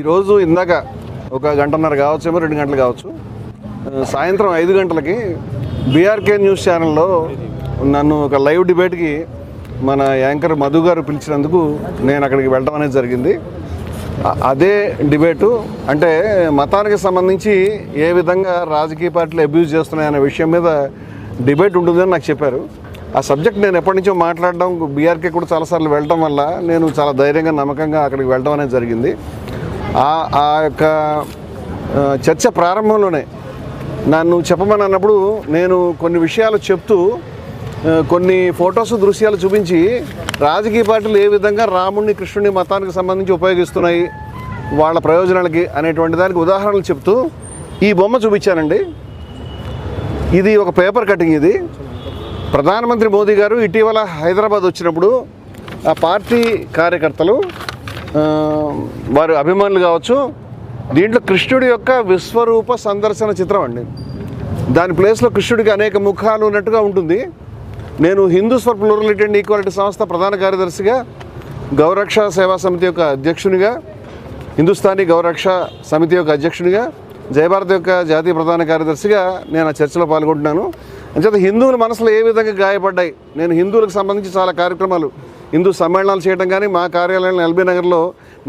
ఈరోజు ఇందాక ఒక గంటన్నర కావచ్చేమో 2 గంటలు కావచ్చు, సాయంత్రం 5 గంటలకి బీఆర్కే న్యూస్ ఛానల్లో నన్ను ఒక లైవ్ డిబేట్కి మన యాంకర్ మధు గారు పిలిచినందుకు నేను అక్కడికి వెళ్ళడం అనేది జరిగింది. అదే డిబేటు అంటే మతానికి సంబంధించి ఏ విధంగా రాజకీయ పార్టీలు అబ్యూజ్ చేస్తున్నాయనే విషయం మీద డిబేట్ ఉంటుందని నాకు చెప్పారు. ఆ సబ్జెక్ట్ నేను ఎప్పటి నుంచో మాట్లాడడం, బీఆర్కే కూడా చాలాసార్లు వెళ్ళడం వల్ల నేను చాలా ధైర్యంగా నమ్మకంగా అక్కడికి వెళ్ళడం అనేది జరిగింది. ఆ యొక్క చర్చ ప్రారంభంలోనే నన్ను చెప్పమని అన్నప్పుడు నేను కొన్ని విషయాలు చెప్తూ కొన్ని ఫొటోస్ దృశ్యాలు చూపించి రాజకీయ పార్టీలు ఏ విధంగా రాముడిని కృష్ణుని మతానికి సంబంధించి ఉపయోగిస్తున్నాయి వాళ్ళ ప్రయోజనాలకి అనేటువంటి దానికి ఉదాహరణలు చెప్తూ ఈ బొమ్మ చూపించానండి. ఇది ఒక పేపర్ కటింగ్. ఇది ప్రధానమంత్రి మోదీ గారు ఇటీవల హైదరాబాద్ వచ్చినప్పుడు ఆ పార్టీ కార్యకర్తలు వారి అభిమానులు కావచ్చు, దీంట్లో కృష్ణుడి యొక్క విశ్వరూప సందర్శన చిత్రం అండి. దాని ప్లేస్లో కృష్ణుడికి అనేక ముఖాలు ఉన్నట్టుగా ఉంటుంది. నేను Hindus for plurality and equality సంస్థ ప్రధాన కార్యదర్శిగా, గౌరక్ష సేవా సమితి యొక్క అధ్యక్షునిగా, హిందుస్థానీ గౌరక్ష సమితి యొక్క అధ్యక్షునిగా, జయభారత్ యొక్క జాతీయ ప్రధాన కార్యదర్శిగా నేను ఆ చర్చలో పాల్గొంటున్నాను. అంచేత హిందువుల మనసులో ఏ విధంగా గాయపడ్డాయి, నేను హిందువులకు సంబంధించి చాలా కార్యక్రమాలు, హిందూ సమ్మేళనాలు చేయడం కానీ, మా కార్యాలయం ఎల్బీ నగర్లో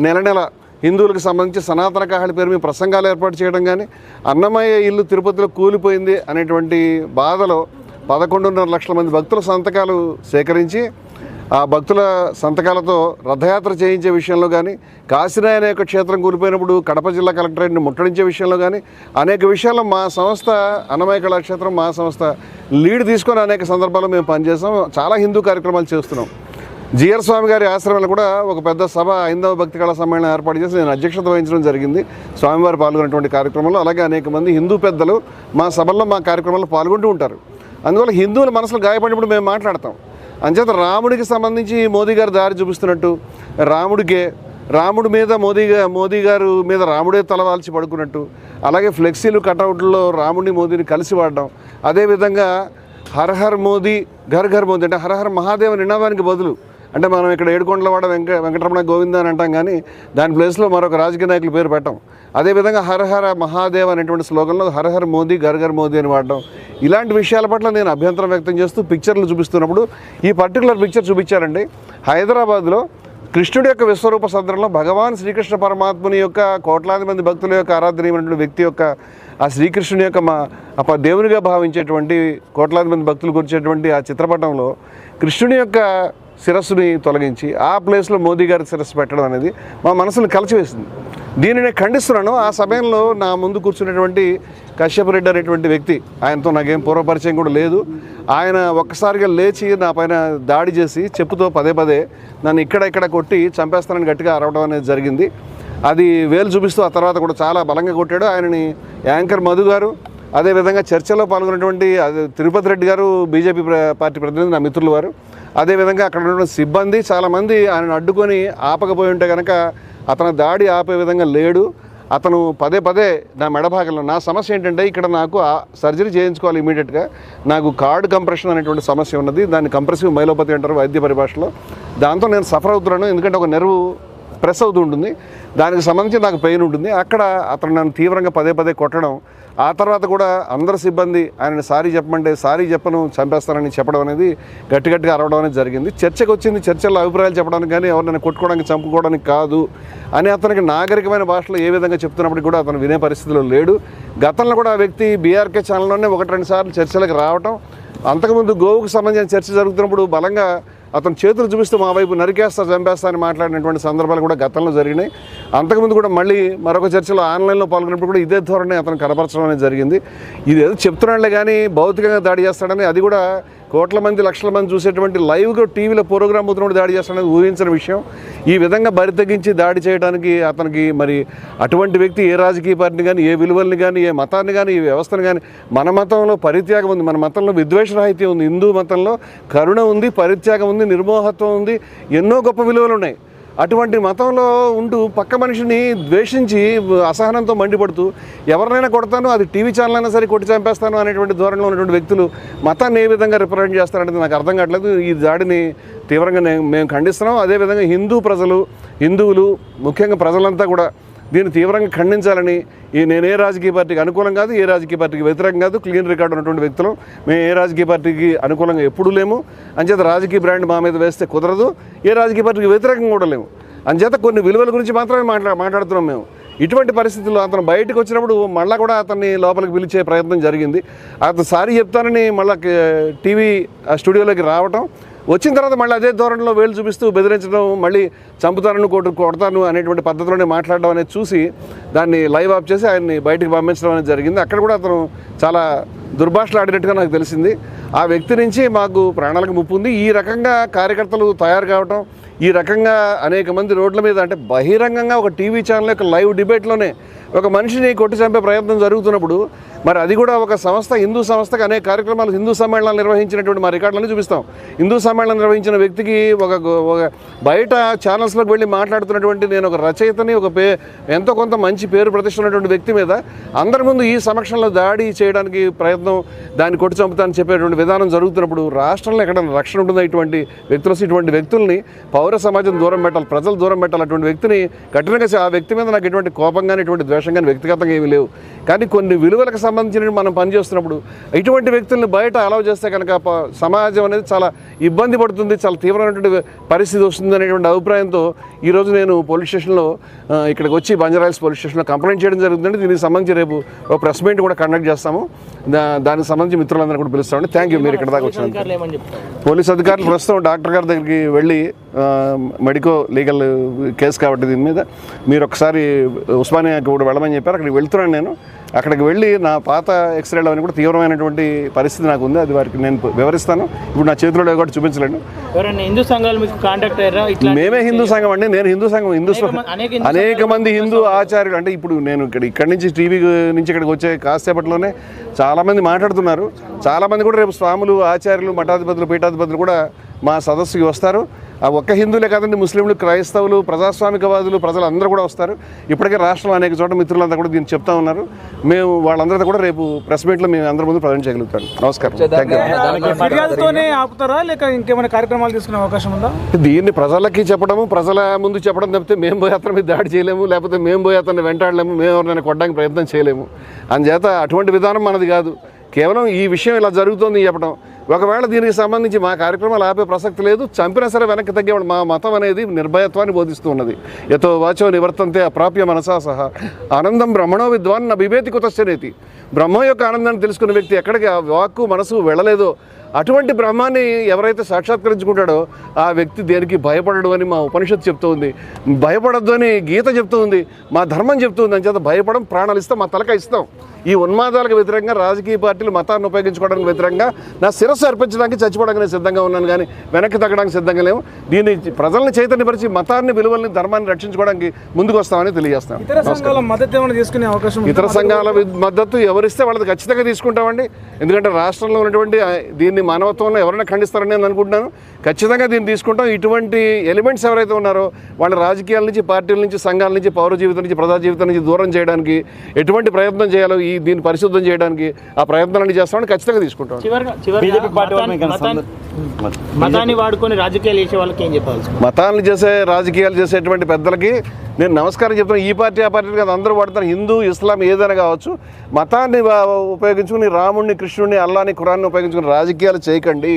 నెల హిందువులకు సంబంధించి సనాతన కాహళి పేరు మీద ప్రసంగాలు ఏర్పాటు చేయడం కానీ, అన్నమయ్య ఇల్లు తిరుపతిలో కూలిపోయింది అనేటువంటి బాధలో 11.5 లక్షల మంది భక్తుల సంతకాలు సేకరించి ఆ భక్తుల సంతకాలతో రథయాత్ర చేయించే విషయంలో కానీ, కాశీనాయ అనే యొక్క క్షేత్రం కూలిపోయినప్పుడు కడప జిల్లా కలెక్టరేట్ని ముట్టడించే విషయంలో కానీ, అనేక విషయాల్లో మా సంస్థ అన్నమయ్య కళాక్షేత్రం మా సంస్థ లీడ్ తీసుకొని అనేక సందర్భాల్లో మేము పనిచేస్తాం. చాలా హిందూ కార్యక్రమాలు చేస్తున్నాం. జిఆర్ స్వామి గారి ఆశ్రమంలో కూడా ఒక పెద్ద సభ హైందవ భక్తి కళా సమ్మేళనం ఏర్పాటు చేసి నేను అధ్యక్షత వహించడం జరిగింది స్వామివారు పాల్గొన్నటువంటి కార్యక్రమంలో. అలాగే అనేక మంది హిందూ పెద్దలు మా సభల్లో మా కార్యక్రమాల్లో పాల్గొంటూ ఉంటారు. అందువల్ల హిందువుల మనసులు గాయపడినప్పుడు మేము మాట్లాడతాం. అంచేత రాముడికి సంబంధించి మోదీ గారు దారి చూపిస్తున్నట్టు, రాముడి మీద మోదీ గారు మీద రాముడే తలవాల్చి పడుకున్నట్టు, అలాగే ఫ్లెక్సీలు కటౌట్లో రాముడిని మోదీని కలిసి వాడడం, అదేవిధంగా హర్ హర్ మోదీ ఘర్ ఘర్ మోదీ అంటే హర్ హర్ మహాదేవ్ నినాదానికి బదులు, అంటే మనం ఇక్కడ ఏడుకొండలవాడ వెంకటరమణ గోవింద అని అంటాం కానీ దాని ప్లేస్లో మరొక రాజకీయ నాయకుల పేరు పెట్టాం. అదేవిధంగా హర హర మహాదేవ్ అనేటువంటి స్లోగన్లో హర హర్ మోదీ ఘర్ ఘర్ మోదీ అని వాడడం, ఇలాంటి విషయాల పట్ల నేను అభ్యంతరం వ్యక్తం చేస్తూ పిక్చర్లు చూపిస్తున్నప్పుడు ఈ పర్టికులర్ పిక్చర్ చూపించారండి. హైదరాబాద్లో కృష్ణుడి యొక్క విశ్వరూప సందర్భంలో భగవాన్ శ్రీకృష్ణ పరమాత్ముని యొక్క కోట్లాది మంది భక్తుల యొక్క ఆరాధనీయమైనటువంటి వ్యక్తి యొక్క ఆ శ్రీకృష్ణుని యొక్క దేవునిగా భావించేటువంటి కోట్లాది మంది భక్తులు కూర్చేటువంటి ఆ చిత్రపటంలో కృష్ణుని యొక్క శిరస్సుని తొలగించి ఆ ప్లేస్లో మోదీ గారి శిరస్సు పెట్టడం అనేది మా మనసును కలిచివేసింది. దీన్ని నేను ఖండిస్తున్నాను. ఆ సమయంలో నా ముందు కూర్చున్నటువంటి కశ్యప్ రెడ్డి అనేటువంటి వ్యక్తి, ఆయనతో నాకేం పూర్వపరిచయం కూడా లేదు. ఆయన ఒక్కసారిగా లేచి నా పైన దాడి చేసి చెప్పుతో పదే నన్ను ఇక్కడ కొట్టి చంపేస్తానని గట్టిగా అరవడం అనేది జరిగింది. అది వేలు చూపిస్తూ ఆ తర్వాత కూడా చాలా బలంగా కొట్టాడు. ఆయనని యాంకర్ మధు గారు, అదేవిధంగా చర్చలో పాల్గొన్నటువంటి తిరుపతి రెడ్డి గారు బీజేపీ పార్టీ ప్రతినిధి, నా మిత్రులు వారు, అదేవిధంగా అక్కడ ఉన్నటువంటి సిబ్బంది చాలామంది ఆయనను అడ్డుకొని ఆపకపోయి ఉంటే కనుక అతను దాడి ఆపే విధంగా లేడు. అతను పదే నా మెడభాగంలో, నా సమస్య ఏంటంటే ఇక్కడ నాకు సర్జరీ చేయించుకోవాలి ఇమీడియట్గా, నాకు కార్డ్ కంప్రెషన్ అనేటువంటి సమస్య ఉన్నది. దాన్ని కంప్రెసివ్ మైలోపతి అంటారు వైద్య పరిభాషలో. దాంతో నేను సఫర్ అవుతున్నాను, ఎందుకంటే ఒక నెర్వ్ ప్రెస్ అవుతూ ఉంటుంది, దానికి సంబంధించి నాకు పెయిన్ ఉంటుంది. అక్కడ అతను నన్ను తీవ్రంగా పదే కొట్టడం, ఆ తర్వాత కూడా అందరు సిబ్బంది ఆయనని సారీ చెప్పమంటే సారీ చెప్పను చంపేస్తానని చెప్పడం అనేది గట్టిగా అరవడం అనేది జరిగింది. చర్చకు వచ్చింది, చర్చల్లో అభిప్రాయాలు చెప్పడానికి కానీ ఎవరినైనా కొట్టుకోవడానికి చంపుకోవడానికి కాదు అని అతనికి నాగరికమైన భాషలో ఏ విధంగా చెప్తున్నప్పటికీ కూడా అతను వినే పరిస్థితిలో లేడు. గతంలో కూడా ఆ వ్యక్తి బీఆర్కే ఛానల్లోనే 1-2 సార్లు చర్చలకు రావటం, అంతకుముందు గోవుకు సంబంధించిన చర్చ జరుగుతున్నప్పుడు బలంగా అతను చేతులు చూపిస్తూ మా వైపు నరికేస్తా చంపేస్తా అని మాట్లాడినటువంటి సందర్భాలు కూడా గతంలో జరిగినాయి. అంతకుముందు కూడా మళ్ళీ మరొక చర్చలో ఆన్లైన్లో పాల్గొన్నప్పుడు కూడా ఇదే ధోరణి అతను కనపరచడం అనేది జరిగింది. ఇది ఏదో చెప్తున్నాడులే కానీ భౌతికంగా దాడి చేస్తాడని, అది కూడా కోట్ల మంది లక్షల మంది చూసేటువంటి లైవ్గా టీవీలో ప్రోగ్రామ్ అవుతున్నప్పుడు దాడి చేస్తాడనేది ఊహించిన విషయం. ఈ విధంగా బరి తెగించి దాడి చేయడానికి అతనికి మరి అటువంటి వ్యక్తి ఏ రాజకీయ పార్టీని కానీ, ఏ విలువల్ని కానీ, ఏ మతాన్ని కానీ, ఏ వ్యవస్థను కానీ, మన మతంలో పరిత్యాగం ఉంది, మన మతంలో విద్వేషరాహిత్యం ఉంది, హిందూ మతంలో కరుణ ఉంది, పరిత్యాగం ఉంది, నిర్మోహత్వం ఉంది, ఎన్నో గొప్ప విలువలు ఉన్నాయి. అటువంటి మతంలో ఉంటూ పక్క మనిషిని ద్వేషించి అసహనంతో మండిపడుతూ ఎవరినైనా కొడతాను, అది టీవీ ఛానల్ అయినా సరే కొట్టి చంపేస్తాను అనేటువంటి ధోరణిలో ఉన్నటువంటి వ్యక్తులు మతాన్ని ఏ విధంగా రిప్రజెంట్ చేస్తారనేది నాకు అర్థం కావట్లేదు. ఈ దాడిని తీవ్రంగా మేము ఖండిస్తున్నాం. అదేవిధంగా హిందువులు ముఖ్యంగా ప్రజలంతా కూడా దీన్ని తీవ్రంగా ఖండించాలని నేను ఏ రాజకీయ పార్టీకి అనుకూలం కాదు, ఏ రాజకీయ పార్టీకి వ్యతిరేకం కాదు, క్లీన్ రికార్డు ఉన్నటువంటి వ్యక్తులు. మేము ఏ రాజకీయ పార్టీకి అనుకూలంగా ఎప్పుడూ లేము. అంచేత రాజకీయ బ్రాండ్ మా మీద వేస్తే కుదరదు, ఏ రాజకీయ పార్టీకి వ్యతిరేకంగా కూడా లేము. అంచేత కొన్ని విలువల గురించి మాత్రమే మాట్లాడుతున్నాం మేము. ఇటువంటి పరిస్థితుల్లో అతను బయటకు వచ్చినప్పుడు మళ్ళీ కూడా అతన్ని లోపలికి పిలిచే ప్రయత్నం జరిగింది. అతను సారీ చెప్తానని మళ్ళీ టీవీ స్టూడియోలోకి రావటం, వచ్చిన తర్వాత మళ్ళీ అదే ధోరణిలో వేలు చూపిస్తూ బెదిరించడం, మళ్ళీ చంపుతాను కొడతాను అనేటువంటి పద్ధతిలోనే మాట్లాడడం అనేది చూసి దాన్ని లైవ్ ఆఫ్ చేసి ఆయన్ని బయటికి పంపించడం అనేది జరిగింది. అక్కడ కూడా అతను చాలా దుర్భాషలు ఆడినట్టుగా నాకు తెలిసింది. ఆ వ్యక్తి నుంచి మాకు ప్రాణాలకు ముప్పు ఉంది. ఈ రకంగా కార్యకర్తలు తయారు కావటం, ఈ రకంగా అనేక మంది రోడ్ల మీద అంటే బహిరంగంగా ఒక టీవీ ఛానల్ యొక్క లైవ్ డిబేట్లోనే ఒక మనిషిని కొట్టి చంపే ప్రయత్నం జరుగుతున్నప్పుడు మరి అది కూడా ఒక సంస్థ, హిందూ సంస్థకు అనేక కార్యక్రమాలు, హిందూ సమ్మేళనాలు నిర్వహించినటువంటి మా రికార్డులన్నీ చూపిస్తాం. హిందూ సమ్మేళనం నిర్వహించిన వ్యక్తికి ఒక బయట ఛానల్స్లోకి వెళ్ళి మాట్లాడుతున్నటువంటి నేను ఒక రచయితని, ఎంతో కొంత మంచి పేరు ప్రతిష్ట ఉన్నటువంటి వ్యక్తి మీద అందరి ముందు ఈ సమక్షంలో దాడి చేయడానికి ప్రయత్నం, దాన్ని కొట్టి చంపుతానని చెప్పేటువంటి విధానం జరుగుతున్నప్పుడు రాష్ట్రంలో ఎక్కడ రక్షణ ఉంటుందో ఇటువంటి వ్యక్తులు? ఇటువంటి వ్యక్తుల్ని పౌర సమాజం దూరం పెట్టాలి, ప్రజలు దూరం పెట్టాలి. అటువంటి వ్యక్తిని కఠినంగా ఆ వ్యక్తి మీద నాకు ఎటువంటి కోపం కానీ, ఎటువంటి ద్వేషం కానీ వ్యక్తిగతంగా ఏమీ లేవు. కానీ కొన్ని విలువలకు సంబంధించిన మనం పనిచేస్తున్నప్పుడు ఇటువంటి వ్యక్తుల్ని బయట అలౌ చేస్తే కనుక సమాజం అనేది చాలా ఇబ్బంది పడుతుంది, చాలా తీవ్రమైనటువంటి పరిస్థితి వస్తుంది అనేటువంటి అభిప్రాయంతో ఈరోజు నేను పోలీస్ స్టేషన్లో ఇక్కడికి వచ్చి బంజారాహిల్స్ పోలీస్ స్టేషన్లో కంప్లైంట్ చేయడం జరుగుతుందండి. దీనికి సంబంధించి రేపు ఒక ప్రెస్ మీట్ కూడా కండక్ట్ చేస్తాము. దానికి సంబంధించి మిత్రులందరూ కూడా పిలుస్తామండి. థ్యాంక్ యూ మీరు ఇక్కడ దాకా వచ్చినందుకు. పోలీస్ అధికారులు ప్రస్తుతం డాక్టర్ గారి దగ్గరికి వెళ్ళి మెడికో లీగల్ కేసు కాబట్టి దీని మీద మీరు ఒకసారి ఉస్మానియాకి కూడా వెళ్ళమని చెప్పారు. అక్కడికి వెళ్తున్నాను నేను. అక్కడికి వెళ్ళి నా పాత ఎక్స్రేలు అవన్నీ కూడా తీవ్రమైనటువంటి పరిస్థితి నాకు ఉంది, అది వారికి నేను వివరిస్తాను. ఇప్పుడు నా చేతిలో కూడా చూపించలేను. హిందూ సంఘాలు మీకు కాంటాక్ట్ అయ్యారా? మేమే హిందూ సంఘం అండి. నేను హిందూ సంఘం, అనేక మంది హిందూ ఆచార్యులు అంటే ఇప్పుడు నేను ఇక్కడి నుంచి టీవీ నుంచి ఇక్కడికి వచ్చే కాసేపట్లోనే చాలామంది మాట్లాడుతున్నారు. చాలామంది కూడా రేపు స్వాములు, ఆచార్యులు, మఠాధిపతులు, పీఠాధిపతులు కూడా మా సదస్సుకి వస్తారు. ఆ ఒక్క హిందువులే కాదండి, ముస్లింలు, క్రైస్తవులు, ప్రజాస్వామికవాదులు, ప్రజలు అందరూ కూడా వస్తారు. ఇప్పటికే రాష్ట్రంలో అనేక చోట్ల మిత్రులంతా కూడా దీన్ని చెప్తా ఉన్నారు. మేము వాళ్ళందరితో కూడా రేపు ప్రెస్ మీట్లో మేము అందరి ముందు ప్రజెంట్ చేయగలుగుతాం. నమస్కారం. ఆపుతారా లేక ఇంకేమైనా కార్యక్రమాలు తీసుకునే అవకాశం ఉందా? దీన్ని ప్రజలకి చెప్పడము, ప్రజల ముందు చెప్పడం తప్పితే మేము పోయి అతని మీద దాడి చేయలేము, లేకపోతే మేము పోయి అతన్ని వెంటాడలేము, మేము ఎవరినైనా కొట్టడానికి ప్రయత్నం చేయలేము. అందుచేత అటువంటి విధానం మనది కాదు. కేవలం ఈ విషయం ఇలా జరుగుతోంది చెప్పడం. ఒకవేళ దీనికి సంబంధించి మా కార్యక్రమాలు ఆపే ప్రసక్తి లేదు. చంపినా సరే వెనక్కి తగ్గేవాడు. మా మతం అనేది నిర్భయత్వాన్ని బోధిస్తూ ఉన్నది. యతో వాచో నివర్తంతే అప్రాప్య మనసా సహా ఆనందం బ్రహ్మణో విద్వాన్ నా బిభేతి కుతశ్చనేతి. బ్రహ్మం యొక్క ఆనందాన్ని తెలుసుకున్న వ్యక్తి ఎక్కడికి ఆ వాక్కు మనసు వెళ్ళలేదో అటువంటి బ్రహ్మాన్ని ఎవరైతే సాక్షాత్కరించుకుంటాడో ఆ వ్యక్తి దేనికి భయపడడు అని మా ఉపనిషత్తు చెప్తూ ఉంది. భయపడద్దు అని గీత చెప్తూ ఉంది, మా ధర్మం చెప్తూ ఉంది. అని చేత భయపడం, ప్రాణాలు ఇస్తాం, మా తలక ఇస్తాం. ఈ ఉన్మాదాలకు వ్యతిరేకంగా రాజకీయ పార్టీలు మతాన్ని ఉపయోగించుకోవడానికి వ్యతిరేకంగా నా శిరస్సు అర్పించడానికి, చచ్చిపోవడానికి నేను సిద్ధంగా ఉన్నాను, కానీ వెనక్కి తగ్గడానికి సిద్ధంగా లేము. దీన్ని ప్రజల్ని చైతన్యపరిచి మతాన్ని, విలువల్ని, ధర్మాన్ని రక్షించుకోవడానికి ముందుకు వస్తామని తెలియజేస్తాం. ఇతర సంఘాల మద్దతు ఎవరిస్తే వాళ్ళది ఖచ్చితంగా తీసుకుంటామండి. ఎందుకంటే రాష్ట్రంలో ఉన్నటువంటి దీన్ని మానవత్వంలో ఎవరైనా ఖండిస్తారని నేను అనుకుంటున్నాను. ఖచ్చితంగా దీన్ని తీసుకుంటాం. ఇటువంటి ఎలిమెంట్స్ ఎవరైతే ఉన్నారో వాళ్ళ రాజకీయాల నుంచి, పార్టీల నుంచి, సంఘాల నుంచి, పౌర జీవితం నుంచి, ప్రజా జీవితం నుంచి దూరం చేయడానికి ఎటువంటి ప్రయత్నం చేయాలో దీన్ని పరిశుద్ధం చేయడానికి ఆ ప్రయత్నాన్ని చేస్తామని ఖచ్చితంగా తీసుకుంటాం. మతాన్ని వాడుకొని రాజకీయాలు చేసే వాళ్ళకి ఏం చెప్పాలి? మతాన్ని రాజకీయాలు చేసేటువంటి పెద్దలకి నేను నమస్కారం చెప్తాను. ఈ పార్టీ, ఆ పార్టీ కాదు, అందరూ వాడతారు. హిందూ, ఇస్లాం ఏదైనా కావచ్చు. మతాన్ని ఉపయోగించుకుని రాముడిని, కృష్ణుడిని, అల్లాని, ఖురాన్ని ఉపయోగించుకుని రాజకీయాలు చేయకండి.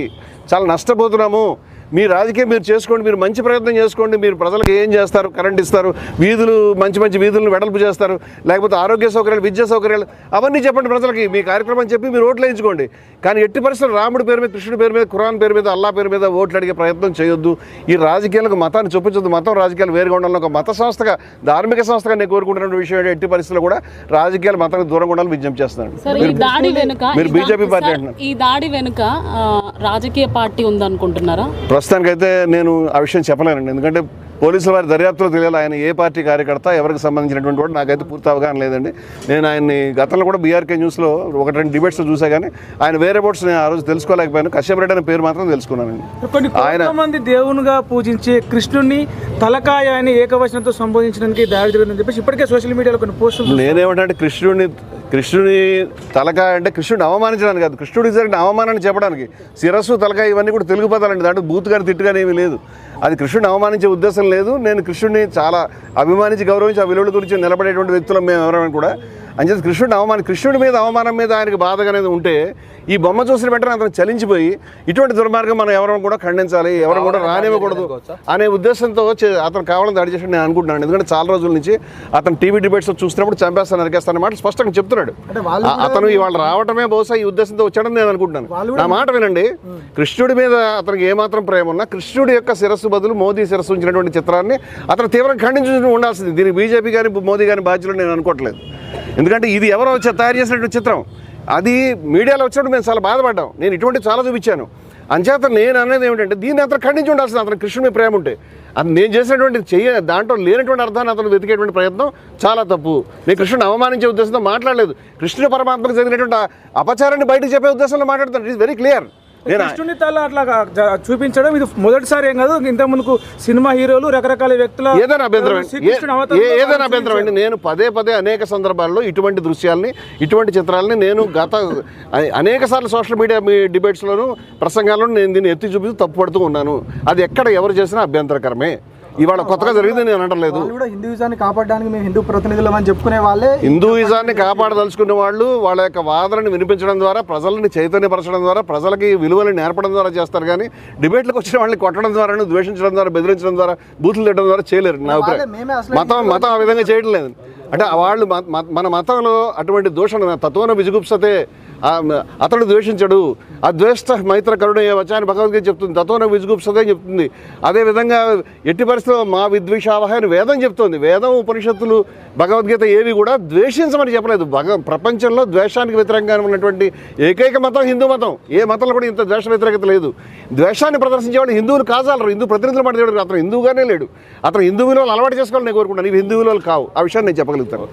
చాలా నష్టపోతున్నాము. మీ రాజకీయం మీరు చేసుకోండి, మీరు మంచి ప్రయత్నం చేసుకోండి. మీరు ప్రజలకు ఏం చేస్తారు? కరెంట్ ఇస్తారు, వీధులు, మంచి మంచి వీధులను వెడల్పు చేస్తారు, లేకపోతే ఆరోగ్య సౌకర్యాలు, విద్యా సౌకర్యాలు అవన్నీ చెప్పండి ప్రజలకి. మీ కార్యక్రమం చెప్పి మీరు ఓట్లు వేయించుకోండి. కానీ ఎట్టి పరిస్థితులు రాముడి పేరు మీద, కృష్ణుడి పేరు మీద, ఖురాన్ పేరు మీద, అల్లా పేరు మీద ఓట్లు అడిగే ప్రయత్నం చేయొద్దు. ఈ రాజకీయాలకు మతాన్ని చొప్పించొద్దు. మతం, రాజకీయాలు వేరుగా ఉండాలని ఒక మత సంస్థగా, ధార్మిక సంస్థగా నేను కోరుకుంటున్న విషయం ఎట్టి పరిస్థితుల్లో కూడా రాజకీయాలు మతానికి దూరంగా ఉండాలని విజ్ఞప్తి చేస్తున్నాను. మీరు బీజేపీ పార్టీ అంటున్నారు. ఈ దాడి వెనుక రాజకీయ పార్టీ ఉందనుకుంటున్నారా? ప్రస్తుతానికైతే నేను ఆ విషయం చెప్పలేనండి. ఎందుకంటే పోలీసుల వారి దర్యాప్తులో తెలియాలి ఆయన ఏ పార్టీ కార్యకర్త, ఎవరికి సంబంధించినటువంటి కూడా నాకైతే పూర్తి అవగాహన లేదండి. నేను ఆయన్ని గతంలో కూడా బీఆర్కే న్యూస్లో 1-2 డిబేట్స్లో చూసా, కానీ ఆయన వేరే బోట్స్ నేను ఆ రోజు తెలుసుకోలేకపోయాను. కశ్యప్ రెడ్డి అనే పేరు మాత్రం తెలుసుకున్నానండి. ఆయన మంది దేవునిగా పూజించే కృష్ణుడిని తలకాయ అని ఏకవచనంతో సంబోధించడానికి దాడి జరిగిందని చెప్పేసి ఇప్పటికే సోషల్ మీడియాలో కొన్ని పోస్టులు. నేనేమంటే కృష్ణుడిని కృష్ణుని తలకాయ అంటే కృష్ణుడిని అవమానించడానికి కాదు, కృష్ణుడికి జరిగిన అవమానాన్ని చెప్పడానికి. శిరస్సు తలకాయ ఇవన్నీ కూడా తెలుగు పదాలండి, దాంట్లో బూత్ కానీ తిట్టు కానీ ఏమీ లేదు. అది కృష్ణుడిని అవమానించే ఉద్దేశం లేదు. నేను కృష్ణుడిని చాలా అభిమానించి గౌరవించి ఆ విలువల గురించి నిలబడేటువంటి వ్యక్తులం మేము ఎవరైనా కూడా. అంచేత కృష్ణుడి మీద అవమానం మీద ఆయనకు బాధ అనేది ఉంటే ఈ బొమ్మ చూసిన వెంటనే అతను చలించిపోయి ఇటువంటి దుర్మార్గం మనం ఎవరైనా కూడా ఖండించాలి, ఎవరు కూడా రానివ్వకూడదు అనే ఉద్దేశంతో అతను కావాలని దాడి చేసి నేను అనుకుంటున్నాను. ఎందుకంటే చాలా రోజుల నుంచి అతను టీవీ డిబేట్స్ చూసినప్పుడు చంపేస్తాను నరికేస్తాను మాట స్పష్టంగా చెప్తున్నాడు. అతను ఇవాళ రావటమే బహుశా ఈ ఉద్దేశంతో వచ్చాడని నేను అనుకుంటున్నాను. నా మాట వినండి, కృష్ణుడి మీద అతనికి ఏమాత్రం ప్రేమ ఉన్నా కృష్ణుడి యొక్క శిరస్సు బదులు మోదీ శిరస్సు ఉంచినటువంటి చిత్రాన్ని అతను తీవ్రంగా ఖండించి ఉండాల్సింది. దీనికి బీజేపీ కానీ మోదీ కానీ బాధ్యులు నేను అనుకోవట్లేదు. ఎందుకంటే ఇది ఎవరో తయారు చేసినటువంటి చిత్రం, అది మీడియాలో వచ్చినప్పుడు మేము చాలా బాధపడ్డాం. నేను ఇటువంటి చాలా చూపించాను. అంచేత నేను అనేది ఏమిటంటే దీన్ని అతను ఖండించి ఉండాల్సింది. అతను కృష్ణుడి ప్రేమ ఉంటే అది నేను చేసినటువంటి దాంట్లో లేనటువంటి అర్థాన్ని అతను వెతికేటువంటి ప్రయత్నం చాలా తప్పు. నేను కృష్ణుని అవమానించే ఉద్దేశంతో మాట్లాడలేదు. కృష్ణుడి పరమాత్మకు జరిగినటువంటి అపచారాన్ని బయటకు చెప్పే ఉద్దేశంలో మాట్లాడుతాను. It is very clear. కృష్ణుని తల అట్లా చూపించడం ఇది మొదటిసారి ఏం కాదు. ఇంత ముందుకు సినిమా హీరోలు రకరకాల వ్యక్తుల ఏదైనా అభ్యంతరం అండి. నేను పదే అనేక సందర్భాల్లో ఇటువంటి దృశ్యాల్ని ఇటువంటి చిత్రాలని నేను గత అనేక సార్లు సోషల్ మీడియా డిబేట్స్లోను ప్రసంగాలను నేను దీన్ని ఎత్తి చూపిస్తూ తప్పుపడుతూ ఉన్నాను. అది ఎక్కడ ఎవరు చేసినా అభ్యంతరకరమే. ఇవాళ కొత్తగా జరిగింది నేను అనట్లేదు. హిందూయిజాన్ని కాపాడడానికి మేము హిందూ ప్రతినిధులు అని చెప్పుకునే వాళ్ళే హిందూయిజాన్ని కాపాడదలుచుకునే వాళ్ళు వాళ్ళ యొక్క వాదనని వినిపించడం ద్వారా, ప్రజల్ని చైతన్యపరచడం ద్వారా, ప్రజలకి విలువలను నేర్పడం ద్వారా చేస్తారు. కానీ డిబేట్లకు వచ్చిన వాళ్ళని కొట్టడం ద్వారా, ద్వేషించడం ద్వారా, బెదిరించడం ద్వారా, బూతులు తిట్టడం ద్వారా చేయలేరు. నా అభిప్రాయం మతం ఆ విధంగా చేయడం లేదు. అంటే వాళ్ళు మన మతంలో అటువంటి దోషణ తత్వన విజుగుప్సతే అతడు ద్వేషించడు, అద్వేష్ట మైత్ర కరుణయ్య వచ్చాయని భగవద్గీత చెప్తుంది. తత్వన విజుగుప్సతే చెప్తుంది. అదేవిధంగా ఎట్టి పరిస్థితుల్లో మా విద్వేషావహ అని వేదం చెప్తుంది. వేదం, ఉపనిషత్తులు, భగవద్గీత ఏవి కూడా ద్వేషించమని చెప్పలేదు. ప్రపంచంలో ద్వేషానికి వ్యతిరేకంగా ఉన్నటువంటి ఏకైక మతం హిందూ మతం. ఏ మతంలో కూడా ఇంత ద్వేష వ్యతిరేకత లేదు. ద్వేషాన్ని ప్రదర్శించేవాడు హిందువులు కాజాలరు. హిందూ ప్రతినిధులు మాట దేవుడు అతను హిందువుగానే లేడు. అతను హిందూ విలువలు అలవాటు చేసుకోవాలని నేను కోరుకుంటాను. ఇవి హిందూ విలువలు కావు. ఆ విషయాన్ని నేను చెప్పగలుగుతాను.